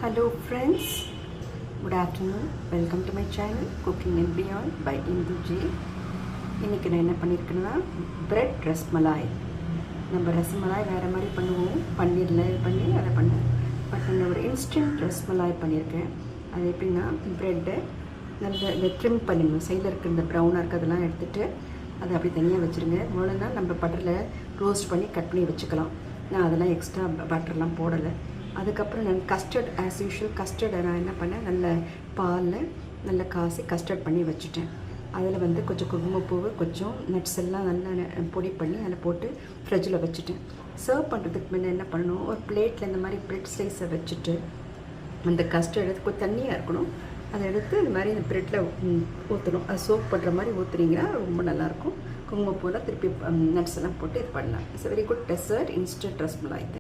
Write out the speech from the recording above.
Hello friends, good afternoon. Welcome to my channel Cooking and Beyond by Indu J. இன்றைக்கி நான் என்ன பண்ணியிருக்கேன்னா bread rasmalai. நம்ம ரஸ்மலாய் வேறு மாதிரி பண்ணுவோம், பன்னீரில் பண்ணி அதை பண்ணேன். பட் நான் ஒரு இன்ஸ்டன்ட் ரஸ்மலாய் பண்ணியிருக்கேன். அது எப்படின்னா ப்ரெட்டை நல்லா இந்த ட்ரிம் பண்ணிடணும், சைடில் இருக்கிற இந்த ப்ரௌனாக இருக்கிறதெல்லாம் எடுத்துகிட்டு அதை அப்படி தனியாக வச்சுருங்க. முதல்ல நம்ம பட்டரில் ரோஸ்ட் பண்ணி கட் பண்ணி வச்சுக்கலாம். நான் அதெல்லாம் எக்ஸ்ட்ரா பட்டர்லாம் போடலை. அதுக்கப்புறம் நான் கஸ்டர்ட் ஆஸ் யூஷுவல் கஸ்டர்டை நான் என்ன பண்ணேன், நல்ல பாலில் நல்ல காசி கஸ்டர்ட் பண்ணி வச்சுட்டேன். அதில் கொஞ்சம் குங்குமப்பூ, கொஞ்சம் நட்ஸ் எல்லாம் நல்லா பொடி பண்ணி அதில் போட்டு ஃப்ரிட்ஜில் வச்சுட்டேன். சர்வ் பண்ணுறதுக்கு முன்னே என்ன பண்ணணும், ஒரு பிளேட்டில் இந்த மாதிரி பிரெட் ஸ்லைஸை வச்சுட்டு அந்த கஸ்டர்ட் எடுத்து கொஞ்சம் தண்ணியாக இருக்கணும், அதை எடுத்து இந்த மாதிரி இந்த பிரெட்டில் ஊற்றணும். அது சோப் பண்ணுற மாதிரி ஊற்றுனீங்கன்னா ரொம்ப நல்லாயிருக்கும். குங்குமப்பூவில் திருப்பி நட்ஸ் எல்லாம் போட்டு இது பண்ணலாம். It's very good dessert instant rasmalai.